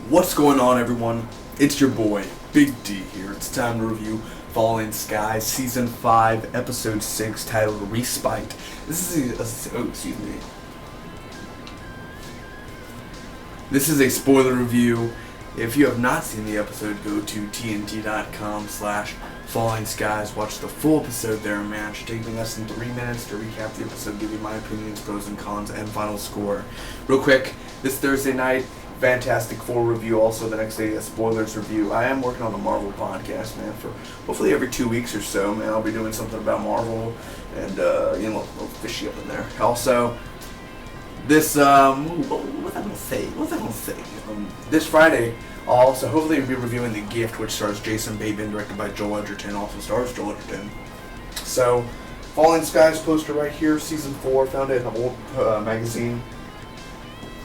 What's going on, everyone? It's your boy, Big D here. It's time to review Falling Skies Season 5, Episode 6, titled Respite. This is a spoiler review. If you have not seen the episode, go to tnt.com/Falling Skies. Watch the full episode there, man. It should take me less than 3 minutes to recap the episode, give you my opinions, pros and cons, and final score. Real quick, this Thursday night, Fantastic Four review, also the next day a spoilers review. I am working on the Marvel podcast, man, for hopefully every 2 weeks or so, man. I'll be doing something about Marvel and, a little fishy up in there. Also, this, what's I gonna say? This Friday, I'll also hopefully be reviewing The Gift, which stars Jason Bateman, directed by Joel Edgerton, also stars Joel Edgerton. So, Falling Skies poster right here, Season 4, found it in an old magazine.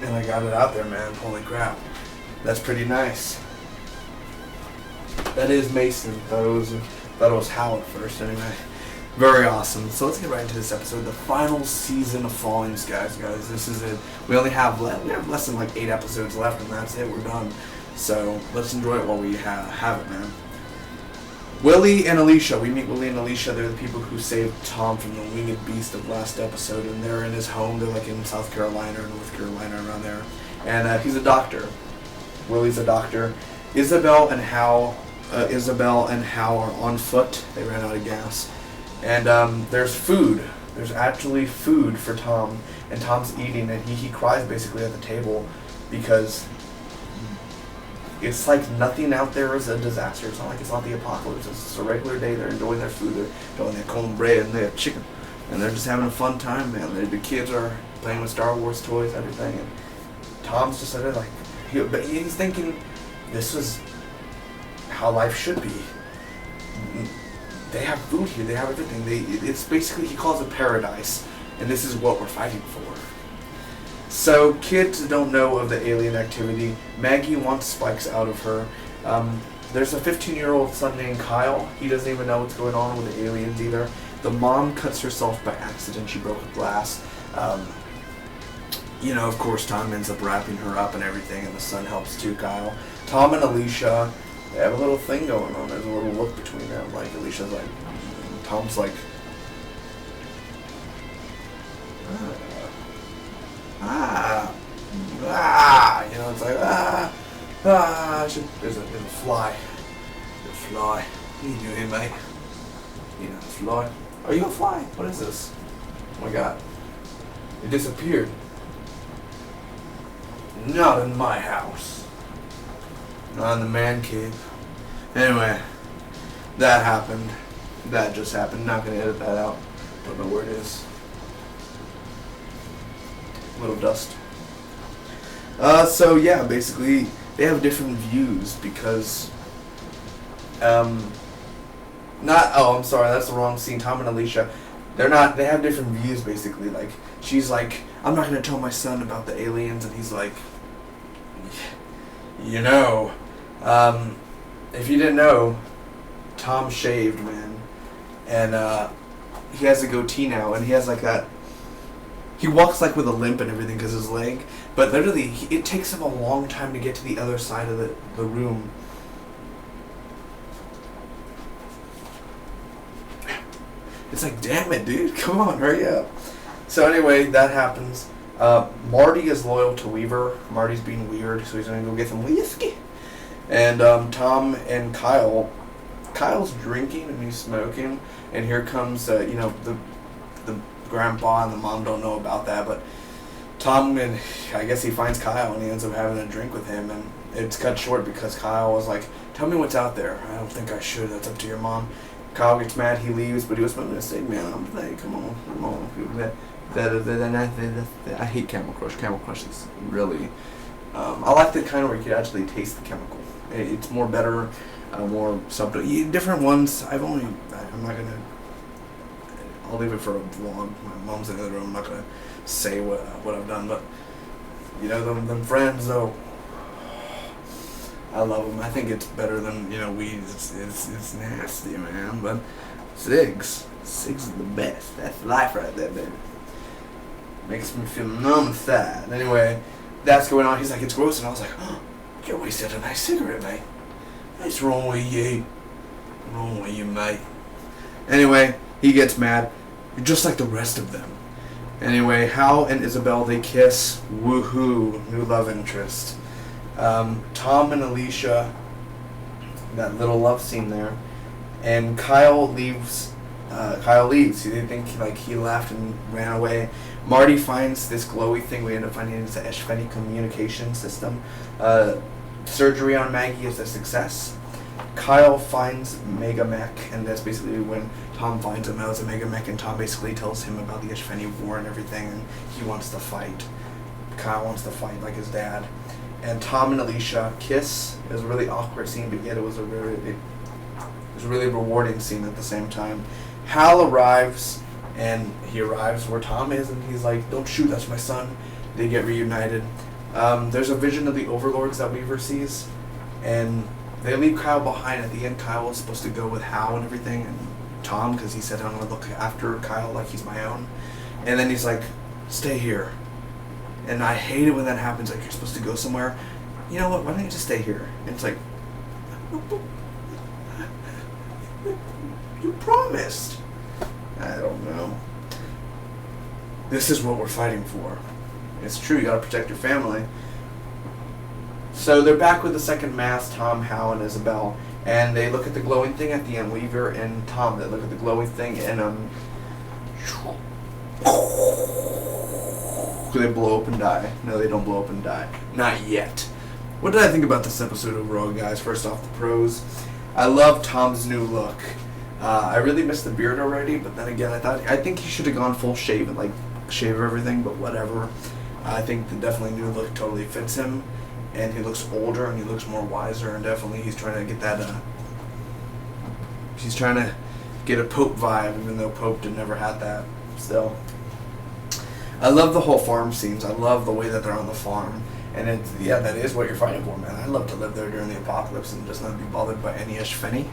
And I got it out there, man. Holy crap. That's pretty nice. That is Mason. Thought it was Hal at first, anyway. Very awesome. So let's get right into this episode. The final season of Falling Skies, guys. This is it. We have less than like 8 episodes left, and that's it. We're done. So let's enjoy it while we have it, man. Willie and Alicia. We meet Willie and Alicia. They're the people who saved Tom from the winged beast of last episode, and they're in his home. They're like in South Carolina or North Carolina, around there. And he's a doctor. Willie's a doctor. Isabel and Hal are on foot. They ran out of gas. And there's food. There's actually food for Tom, and Tom's eating, and he cries basically at the table because it's like nothing out there is a disaster. It's not like it's not the apocalypse. It's just a regular day. They're enjoying their food. They're enjoying their cornbread and their chicken. And they're just having a fun time, man. The kids are playing with Star Wars toys, everything. And Tom's just sort of like, he's thinking this is how life should be. They have food here. They have everything. It's basically, he calls it paradise. And this is what we're fighting for. So, kids don't know of the alien activity. Maggie wants Spikes out of her. There's a 15-year-old son named Kyle. He doesn't even know what's going on with the aliens either. The mom cuts herself by accident. She broke a glass. Of course, Tom ends up wrapping her up and everything, and the son helps too, Kyle. Tom and Alicia, they have a little thing going on. There's a little look between them. Like, Alicia's like, Tom's like, it's like, there's a fly. There's a fly. What are you doing, mate? Fly. Are you a fly? What is this? Oh my god. It disappeared. Not in my house. Not in the man cave. Anyway, that happened. That just happened. Not gonna edit that out. Don't know where it is. Little dust. So yeah, basically they have different views because I'm sorry, that's the wrong scene. Tom and Alicia, they have different views basically. Like, she's like, I'm not gonna tell my son about the aliens, and he's like, if you didn't know, Tom shaved, man, and he has a goatee now, and he has like that. He walks like with a limp and everything because his leg, but literally it takes him a long time to get to the other side of the room. It's like, damn it, dude, come on, hurry up. So anyway, that happens. Marty is loyal to Weaver. Marty's being weird, so he's gonna go get some whiskey. And Tom and Kyle's drinking and he's smoking, and here comes the grandpa and the mom don't know about that, but Tom, and I guess he finds Kyle and he ends up having a drink with him, and it's cut short because Kyle was like, tell me what's out there. I don't think I should. That's up to your mom. Kyle gets mad, he leaves, but he was smoking a cig, man. I'm like, come on. I hate Camel Crush. Camel Crush is really, I like the kind where you could actually taste the chemical. It's more better, more subtle. Different ones, I'll leave it for a vlog. My mom's in the other room. I'm not gonna say what I've done, but them friends though, I love them. I think it's better than weed. It's nasty, man. But cigs is the best. That's life right there, baby. Makes me feel numb inside. Anyway, that's going on. He's like, it's gross, and I was like, oh, You wasted a nice cigarette, mate. What's wrong with you? Wrong with you, mate? Anyway, he gets mad. You're just like the rest of them. Anyway, Hal and Isabel, they kiss. Woohoo, new love interest. Tom and Alicia, that little love scene there. And Kyle leaves. They think like he left and ran away. Marty finds this glowy thing. We end up finding it's the Eshfeni communication system. Surgery on Maggie is a success. Kyle finds Mega Mech, and that's basically when Tom finds him out as a Mega Mech, and Tom basically tells him about the Eshfeni war and everything, and he wants to fight. Kyle wants to fight like his dad. And Tom and Alicia kiss. It was a really awkward scene, but yet it was a really rewarding scene at the same time. Hal arrives, and he arrives where Tom is, and he's like, "Don't shoot, that's my son." They get reunited. There's a vision of the Overlords that Weaver sees, and they leave Kyle behind. At the end, Kyle was supposed to go with Hal and everything, and Tom, because he said, "I'm going to look after Kyle like he's my own." And then he's like, "Stay here." And I hate it when that happens, like you're supposed to go somewhere. You know what, why don't you just stay here? And it's like, you promised. I don't know. This is what we're fighting for. It's true, you gotta protect your family. So they're back with the second mass, Tom, Hal, and Isabel. And they look at the glowing thing at the end. Weaver and Tom, they look at the glowing thing, and they blow up and die. No, they don't blow up and die. Not yet. What did I think about this episode overall, guys? First off, the pros. I love Tom's new look. I really missed the beard already, but then again, I think he should have gone full shave and like shave everything, but whatever. I think the definitely new look totally fits him, and he looks older and he looks more wiser, and definitely he's trying to get that. He's trying to get a Pope vibe, even though Pope never had that. Still, I love the whole farm scenes. I love the way that they're on the farm, and that is what you're fighting for, man. I'd love to live there during the apocalypse and just not be bothered by any Eshfeni.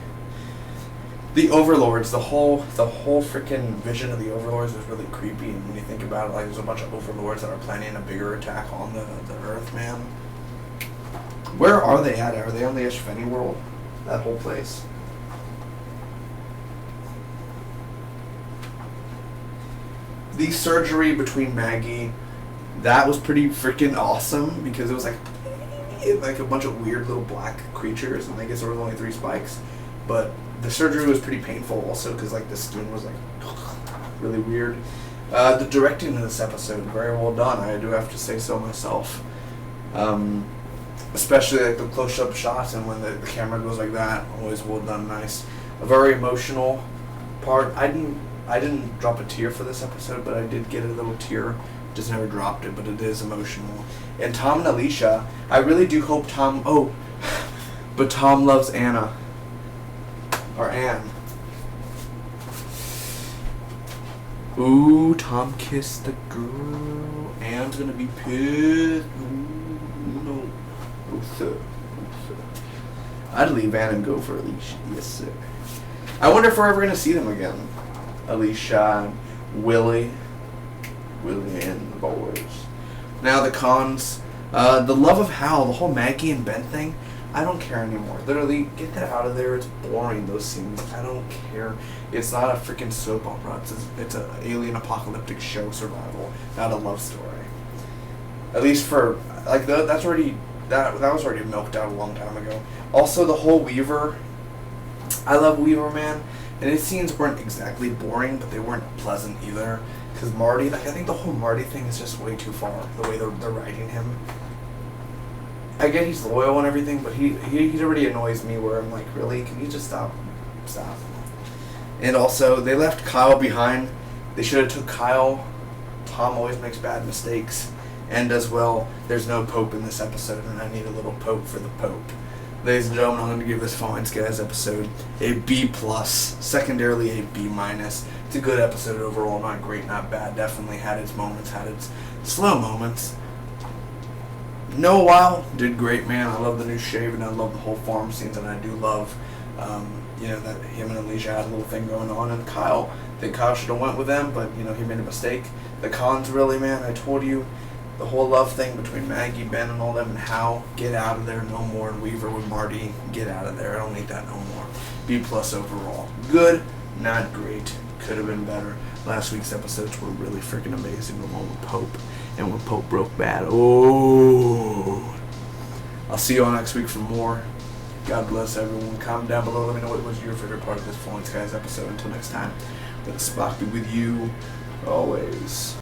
The Overlords, the whole freaking vision of the Overlords is really creepy, and when you think about it, like there's a bunch of Overlords that are planning a bigger attack on the Earth, man. Where are they at? Are they on the Eshfeni world? That whole place. The surgery between Maggie, that was pretty freaking awesome, because it was like a bunch of weird little black creatures, and I guess there was only 3 spikes, but the surgery was pretty painful also, because like the skin was like really weird. The directing in this episode, very well done. I do have to say so myself. Especially like the close-up shots, and when the camera goes like that, always well done, nice. A very emotional part. I didn't drop a tear for this episode, but I did get a little tear. Just never dropped it, but it is emotional. And Tom and Alicia, I really do hope Tom. Oh, but Tom loves Anna. Or Anne. Ooh, Tom kissed the girl. Anne's gonna be pissed. Ooh, no. Oh, sir. Oh, sir. I'd leave Anne and go for Alicia. Yes, sir. I wonder if we're ever gonna see them again. Alicia and Willie and the boys. Now the cons. The love of Hal, the whole Maggie and Ben thing. I don't care anymore. Literally, get that out of there. It's boring, those scenes. I don't care. It's not a freaking soap opera. It's an alien apocalyptic show, survival, not a love story. At least for, like, that was already milked out a long time ago. Also, the whole Weaver. I love Weaver, man. And his scenes weren't exactly boring, but they weren't pleasant either. Because Marty, like, I think the whole Marty thing is just way too far, the way they're writing him. I get he's loyal and everything, but he already annoys me where I'm like, really? Can you just stop? Stop. And also, they left Kyle behind. They should have took Kyle. Tom always makes bad mistakes. And as well, there's no Pope in this episode, and I need a little Pope for the Pope. Ladies and gentlemen, I'm going to give this Falling Skies episode a B+, secondarily a B-. It's a good episode overall, not great, not bad. Definitely had its moments, had its slow moments. Noah Weil did great, man. I love the new shave, and I love the whole farm scenes, and I do love, that him and Alicia had a little thing going on. And Kyle, I think Kyle should have went with them, but, he made a mistake. The cons, really, man, I told you, The whole love thing between Maggie, Ben, and all them, and Hal, get out of there, no more. And Weaver with Marty, get out of there. I don't need that no more. B+ overall. Good, not great. Could have been better. Last week's episodes were really freaking amazing. The one with Pope, and when Pope broke bad. Oh. I'll see you all next week for more. God bless everyone. Comment down below. Let me know what was your favorite part of this Falling Skies episode. Until next time, let Spock be with you always.